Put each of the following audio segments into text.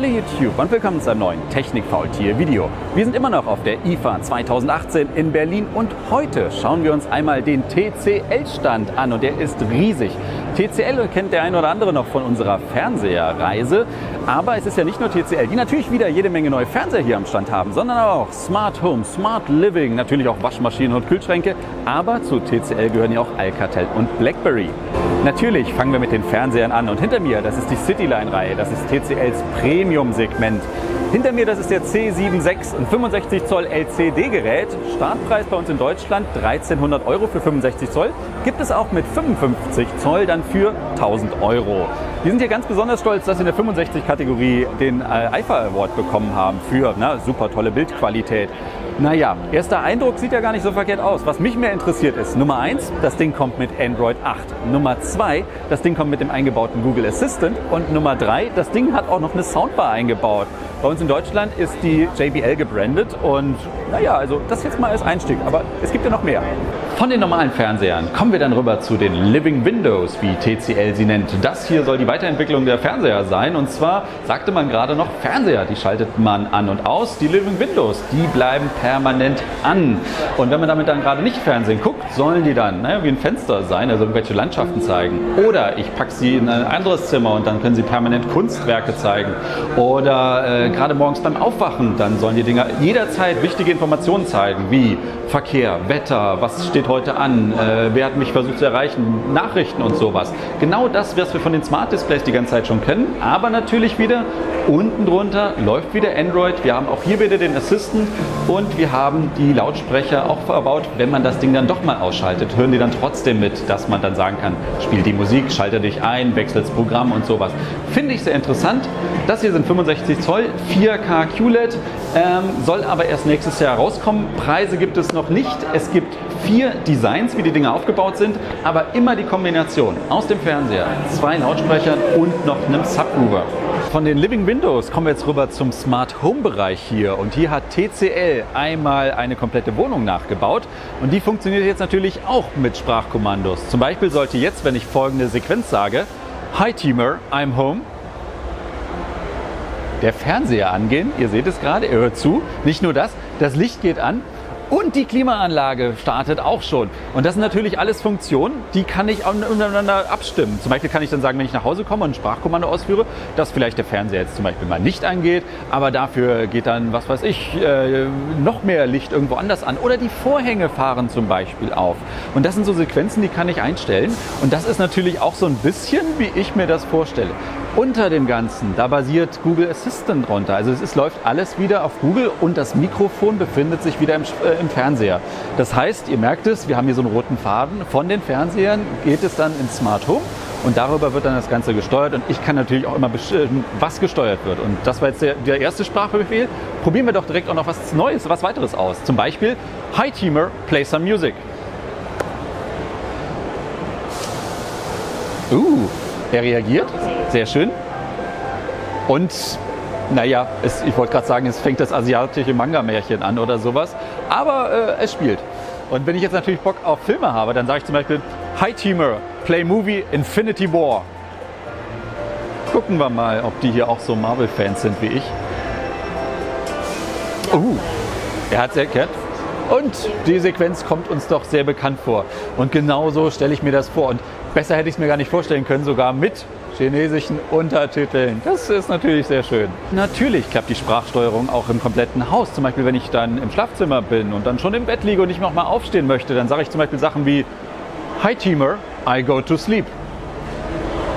Hallo YouTube und willkommen zu einem neuen Technik-Faultier-Video. Wir sind immer noch auf der IFA 2018 in Berlin und heute schauen wir uns einmal den TCL-Stand an und der ist riesig. TCL kennt der ein oder andere noch von unserer Fernseherreise, aber es ist ja nicht nur TCL, die natürlich wieder jede Menge neue Fernseher hier am Stand haben, sondern auch Smart Home, Smart Living, natürlich auch Waschmaschinen und Kühlschränke, aber zu TCL gehören ja auch Alcatel und BlackBerry. Natürlich fangen wir mit den Fernsehern an und hinter mir, das ist die Cityline-Reihe, das ist TCLs Premium-Segment. Hinter mir, das ist der C76, ein 65 Zoll LCD-Gerät. Startpreis bei uns in Deutschland 1.300 € für 65 Zoll. Gibt es auch mit 55 Zoll dann für 1.000 €. Wir sind hier ganz besonders stolz, dass wir in der 65-Kategorie den IFA Award bekommen haben für super tolle Bildqualität. Naja, erster Eindruck sieht ja gar nicht so verkehrt aus. Was mich mehr interessiert ist, Nummer 1, das Ding kommt mit Android 8. Nummer 2, das Ding kommt mit dem eingebauten Google Assistant. Und Nummer 3, das Ding hat auch noch eine Soundbar eingebaut. Bei uns in Deutschland ist die JBL gebrandet und naja, also das jetzt mal als Einstieg, aber es gibt ja noch mehr. Von den normalen Fernsehern kommen wir dann rüber zu den Living Windows, wie TCL sie nennt. Das hier soll die Weiterentwicklung der Fernseher sein und zwar sagte man gerade noch Fernseher, die schaltet man an und aus. Die Living Windows, die bleiben permanent an. Und wenn man damit dann gerade nicht Fernsehen guckt, sollen die dann wie ein Fenster sein, also irgendwelche Landschaften zeigen. Oder ich packe sie in ein anderes Zimmer und dann können sie permanent Kunstwerke zeigen. Oder gerade morgens beim Aufwachen, dann sollen die Dinger jederzeit wichtige Informationen zeigen, wie Verkehr, Wetter, was steht heute an, wer hat mich versucht zu erreichen, Nachrichten und sowas. Genau das, was wir von den Smart Displays die ganze Zeit schon kennen, aber natürlich wieder unten drunter läuft wieder Android. Wir haben auch hier wieder den Assistant und wir haben die Lautsprecher auch verbaut. Wenn man das Ding dann doch mal ausschaltet, hören die dann trotzdem mit, dass man dann sagen kann, spiel die Musik, schalte dich ein, wechsel das Programm und sowas. Finde ich sehr interessant. Das hier sind 65 Zoll, 4K QLED, soll aber erst nächstes Jahr rauskommen. Preise gibt es noch nicht. Es gibt 4 Designs, wie die Dinger aufgebaut sind, aber immer die Kombination aus dem Fernseher, 2 Lautsprechern und noch einem Subwoofer. Von den Living Windows kommen wir jetzt rüber zum Smart Home Bereich hier und hier hat TCL einmal eine komplette Wohnung nachgebaut und die funktioniert jetzt natürlich auch mit Sprachkommandos. Zum Beispiel sollte jetzt, wenn ich folgende Sequenz sage, Hi Teamer, I'm home, der Fernseher angehen, ihr seht es gerade, ihr hört zu, nicht nur das, das Licht geht an und die Klimaanlage startet auch schon. Und das sind natürlich alles Funktionen, die kann ich untereinander abstimmen. Zum Beispiel kann ich dann sagen, wenn ich nach Hause komme und ein Sprachkommando ausführe, dass vielleicht der Fernseher jetzt zum Beispiel mal nicht angeht, aber dafür geht dann, was weiß ich, noch mehr Licht irgendwo anders an. Oder die Vorhänge fahren zum Beispiel auf. Und das sind so Sequenzen, die kann ich einstellen. Und das ist natürlich auch so ein bisschen, wie ich mir das vorstelle. Unter dem Ganzen, da basiert Google Assistant drunter. Also es läuft alles wieder auf Google und das Mikrofon befindet sich wieder im Fernseher. Das heißt, ihr merkt es, wir haben hier so einen roten Faden. Von den Fernsehern geht es dann ins Smart Home und darüber wird dann das Ganze gesteuert. Und ich kann natürlich auch immer bestimmen, was gesteuert wird. Und das war jetzt der erste Sprachbefehl. Probieren wir doch direkt auch noch was Neues, was weiteres aus. Zum Beispiel, Hi Teamer, play some music. Er reagiert, sehr schön. Und naja, ich wollte gerade sagen, es fängt das asiatische Manga-Märchen an oder sowas, aber es spielt. Und wenn ich jetzt natürlich Bock auf Filme habe, dann sage ich zum Beispiel, Hi Teamer, play movie Infinity War. Gucken wir mal, ob die hier auch so Marvel-Fans sind wie ich. Er hat es erkannt. Und die Sequenz kommt uns doch sehr bekannt vor. Und genau so stelle ich mir das vor. Und besser hätte ich es mir gar nicht vorstellen können, sogar mit chinesischen Untertiteln. Das ist natürlich sehr schön. Natürlich klappt die Sprachsteuerung auch im kompletten Haus. Zum Beispiel, wenn ich dann im Schlafzimmer bin und dann schon im Bett liege und ich noch mal aufstehen möchte, dann sage ich zum Beispiel Sachen wie Hi Teamer, I go to sleep.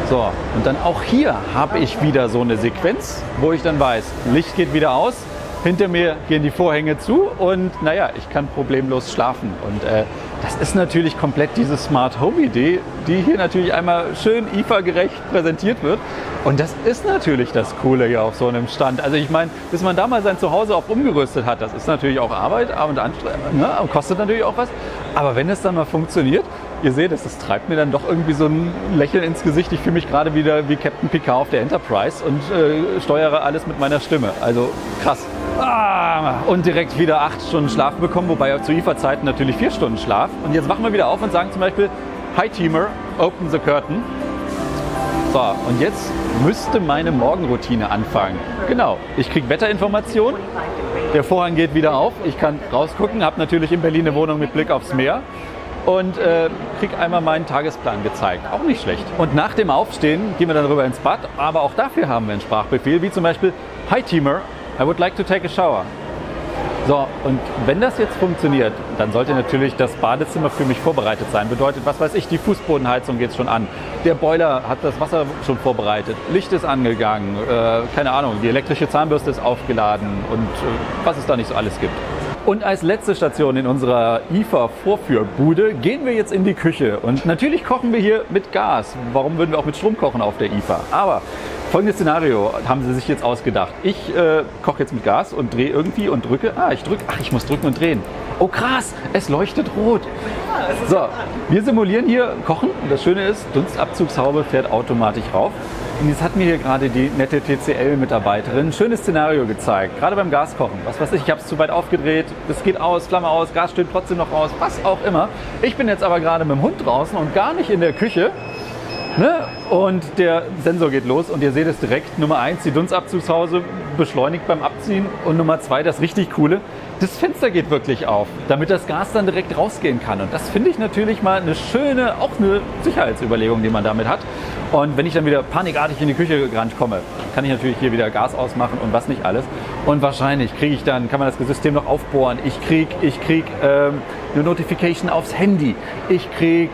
So, und dann auch hier habe ich wieder so eine Sequenz, wo ich dann weiß, Licht geht wieder aus. Hinter mir gehen die Vorhänge zu und naja, ich kann problemlos schlafen. Und das ist natürlich komplett diese Smart Home Idee, die hier natürlich einmal schön IFA-gerecht präsentiert wird. Und das ist natürlich das Coole hier auf so einem Stand. Also ich meine, bis man da mal sein Zuhause auch umgerüstet hat, das ist natürlich auch Arbeit und anstrengend, ne? Und kostet natürlich auch was. Aber wenn es dann mal funktioniert, ihr seht es, das treibt mir dann doch irgendwie so ein Lächeln ins Gesicht. Ich fühle mich gerade wieder wie Captain Picard auf der Enterprise und steuere alles mit meiner Stimme. Also krass. Und direkt wieder 8 Stunden Schlaf bekommen, wobei zu IFA-Zeiten natürlich 4 Stunden Schlaf. Und jetzt wachen wir wieder auf und sagen zum Beispiel, Hi Teamer, open the curtain. So, und jetzt müsste meine Morgenroutine anfangen. Genau, ich kriege Wetterinformationen, der Vorhang geht wieder auf, ich kann rausgucken, habe natürlich in Berlin eine Wohnung mit Blick aufs Meer und kriege einmal meinen Tagesplan gezeigt. Auch nicht schlecht. Und nach dem Aufstehen gehen wir dann rüber ins Bad, aber auch dafür haben wir einen Sprachbefehl, wie zum Beispiel Hi Teamer, I would like to take a shower. So, und wenn das jetzt funktioniert, dann sollte natürlich das Badezimmer für mich vorbereitet sein. Bedeutet, was weiß ich, die Fußbodenheizung geht schon an. Der Boiler hat das Wasser schon vorbereitet. Licht ist angegangen. Keine Ahnung, die elektrische Zahnbürste ist aufgeladen und was es da nicht so alles gibt. Und als letzte Station in unserer IFA-Vorführbude gehen wir jetzt in die Küche. Und natürlich kochen wir hier mit Gas. Warum würden wir auch mit Strom kochen auf der IFA? Aber folgendes Szenario haben sie sich jetzt ausgedacht. Ich koche jetzt mit Gas und drehe irgendwie und drücke. Ich muss drücken und drehen. Oh krass, es leuchtet rot. So, wir simulieren hier Kochen. Das Schöne ist, Dunstabzugshaube fährt automatisch rauf. Und jetzt hat mir hier gerade die nette TCL-Mitarbeiterin ein schönes Szenario gezeigt. Gerade beim Gaskochen. Was weiß ich habe es zu weit aufgedreht. Es geht aus, Flamme aus, Gas steht trotzdem noch aus. Was auch immer. Ich bin jetzt aber gerade mit dem Hund draußen und gar nicht in der Küche. Ne? Und der Sensor geht los und ihr seht es direkt. Nummer 1, die Dunstabzugshaube beschleunigt beim Abziehen. Und Nummer 2, das richtig Coole, das Fenster geht wirklich auf, damit das Gas dann direkt rausgehen kann. Und das finde ich natürlich mal eine schöne, auch eine Sicherheitsüberlegung, die man damit hat. Und wenn ich dann wieder panikartig in die Küche gerannt komme, kann ich natürlich hier wieder Gas ausmachen und was nicht alles. Und wahrscheinlich kann man das System noch aufbohren. Ich krieg eine Notification aufs Handy. Ich krieg,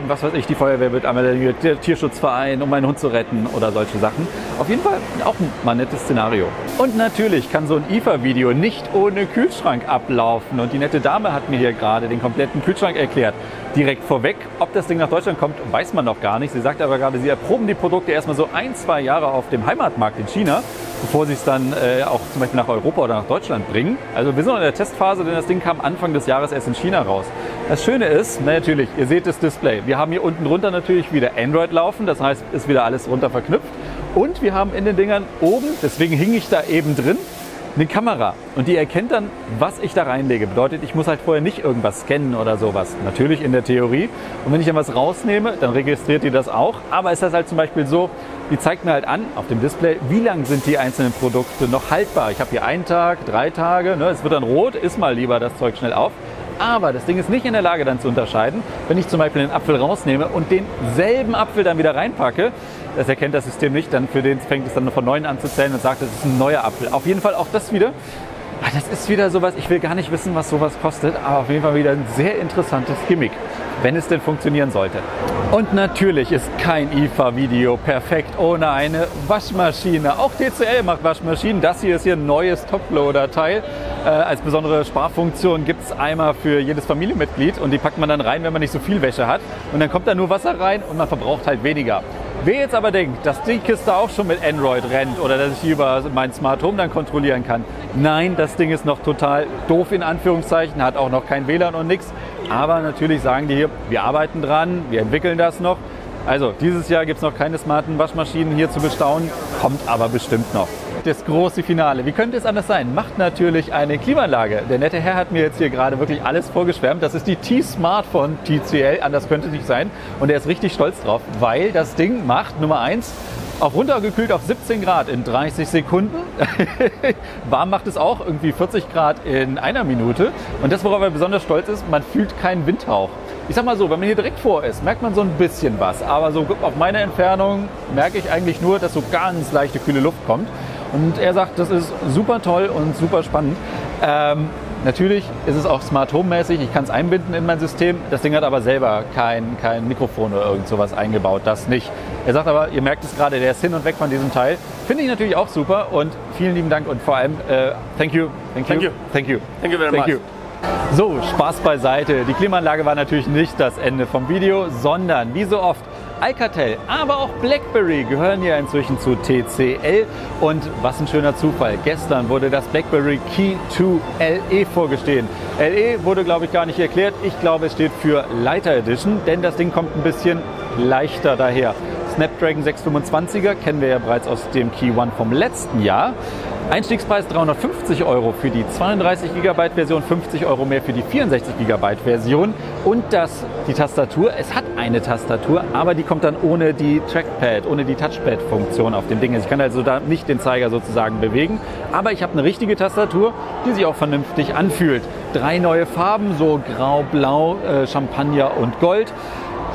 was weiß ich, die Feuerwehr wird einmal der Tierschutzverein, um meinen Hund zu retten oder solche Sachen. Auf jeden Fall auch mal ein nettes Szenario. Und natürlich kann so ein IFA-Video nicht ohne Kühlschrank ablaufen. Und die nette Dame hat mir hier gerade den kompletten Kühlschrank erklärt. Direkt vorweg, ob das Ding nach Deutschland kommt, weiß man noch gar nicht. Sie sagt aber gerade, sie erproben die Produkte erstmal so 1-2 Jahre auf dem Heimatmarkt in China, bevor sie es dann auch zum Beispiel nach Europa oder nach Deutschland bringen. Also wir sind noch in der Testphase, denn das Ding kam Anfang des Jahres erst in China raus. Das Schöne ist, natürlich, ihr seht das Display. Wir haben hier unten drunter natürlich wieder Android laufen, das heißt, ist wieder alles runter verknüpft. Und wir haben in den Dingern oben, deswegen hing ich da eben drin, eine Kamera. Und die erkennt dann, was ich da reinlege. Bedeutet, ich muss halt vorher nicht irgendwas scannen oder sowas. Natürlich in der Theorie. Und wenn ich dann was rausnehme, dann registriert die das auch. Aber ist das halt zum Beispiel so, die zeigt mir halt an auf dem Display, wie lang sind die einzelnen Produkte noch haltbar. Ich habe hier 1 Tag, 3 Tage, ne? Es wird dann rot, isst mal lieber das Zeug schnell auf. Aber das Ding ist nicht in der Lage dann zu unterscheiden, wenn ich zum Beispiel den Apfel rausnehme und denselben Apfel dann wieder reinpacke. Das erkennt das System nicht, dann für den fängt es dann von 9 an zu zählen und sagt, das ist ein neuer Apfel. Auf jeden Fall auch das wieder. Das ist wieder sowas, ich will gar nicht wissen, was sowas kostet, aber auf jeden Fall wieder ein sehr interessantes Gimmick, wenn es denn funktionieren sollte. Und natürlich ist kein IFA-Video perfekt ohne eine Waschmaschine. Auch TCL macht Waschmaschinen. Das hier ist hier ein neues Toploader-Teil. Als besondere Sparfunktion gibt es einmal für jedes Familienmitglied und die packt man dann rein, wenn man nicht so viel Wäsche hat. Und dann kommt da nur Wasser rein und man verbraucht halt weniger. Wer jetzt aber denkt, dass die Kiste auch schon mit Android rennt oder dass ich die über mein Smart Home dann kontrollieren kann. Nein, das Ding ist noch total doof in Anführungszeichen, hat auch noch kein WLAN und nichts. Aber natürlich sagen die hier, wir arbeiten dran, wir entwickeln das noch. Also dieses Jahr gibt es noch keine smarten Waschmaschinen hier zu bestaunen, kommt aber bestimmt noch. Das große Finale, wie könnte es anders sein? Macht natürlich eine Klimaanlage. Der nette Herr hat mir jetzt hier gerade wirklich alles vorgeschwärmt. Das ist die T-Smart von TCL, anders könnte es nicht sein. Und er ist richtig stolz drauf, weil das Ding macht, Nummer 1, auf runtergekühlt auf 17 Grad in 30 Sekunden. Warm macht es auch, irgendwie 40 Grad in 1 Minute. Und das, worauf er besonders stolz ist, man fühlt keinen Windhauch. Ich sag mal so, wenn man hier direkt vor ist, merkt man so ein bisschen was. Aber so auf meine Entfernung merke ich eigentlich nur, dass so ganz leichte kühle Luft kommt. Und er sagt, das ist super toll und super spannend. Natürlich ist es auch Smart Home mäßig, ich kann es einbinden in mein System. Das Ding hat aber selber kein Mikrofon oder irgend sowas eingebaut, das nicht. Er sagt aber, ihr merkt es gerade, der ist hin und weg von diesem Teil. Finde ich natürlich auch super und vielen lieben Dank und vor allem thank you very much. So, Spaß beiseite. Die Klimaanlage war natürlich nicht das Ende vom Video, sondern wie so oft Alcatel, aber auch BlackBerry gehören ja inzwischen zu TCL. Und was ein schöner Zufall. Gestern wurde das BlackBerry Key 2 LE vorgestellt. LE wurde, glaube ich, gar nicht erklärt. Ich glaube, es steht für Lighter Edition, denn das Ding kommt ein bisschen leichter daher. Snapdragon 625er, kennen wir ja bereits aus dem Key One vom letzten Jahr. Einstiegspreis 350 € für die 32 GB Version, 50 € mehr für die 64 GB Version und die Tastatur. Es hat eine Tastatur, aber die kommt dann ohne die Trackpad, ohne die Touchpad-Funktion auf dem Ding. Ich kann also da nicht den Zeiger sozusagen bewegen, aber ich habe eine richtige Tastatur, die sich auch vernünftig anfühlt. 3 neue Farben, so Grau, Blau, Champagner und Gold.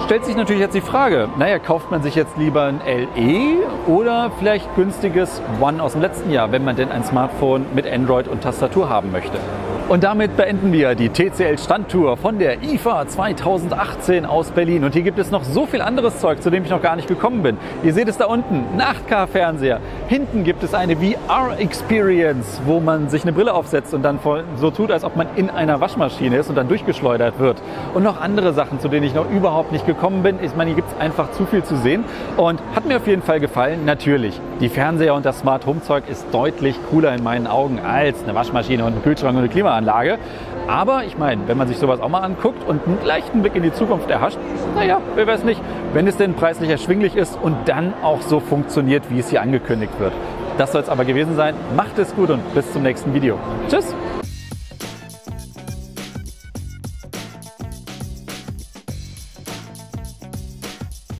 Stellt sich natürlich jetzt die Frage, naja, kauft man sich jetzt lieber ein LE oder vielleicht günstiges One aus dem letzten Jahr, wenn man denn ein Smartphone mit Android und Tastatur haben möchte. Und damit beenden wir die TCL-Standtour von der IFA 2018 aus Berlin. Und hier gibt es noch so viel anderes Zeug, zu dem ich noch gar nicht gekommen bin. Ihr seht es da unten, ein 8K-Fernseher. Hinten gibt es eine VR-Experience, wo man sich eine Brille aufsetzt und dann so tut, als ob man in einer Waschmaschine ist und dann durchgeschleudert wird. Und noch andere Sachen, zu denen ich noch überhaupt nicht gekommen bin. Ich meine, hier gibt es einfach zu viel zu sehen. Und hat mir auf jeden Fall gefallen. Natürlich, die Fernseher und das Smart Home Zeug ist deutlich cooler in meinen Augen als eine Waschmaschine und ein Kühlschrank und eine Klimaanlage. Aber ich meine, wenn man sich sowas auch mal anguckt und einen leichten Blick in die Zukunft erhascht, naja, wer weiß nicht, wenn es denn preislich erschwinglich ist und dann auch so funktioniert, wie es hier angekündigt wird. Das soll es aber gewesen sein. Macht es gut und bis zum nächsten Video. Tschüss!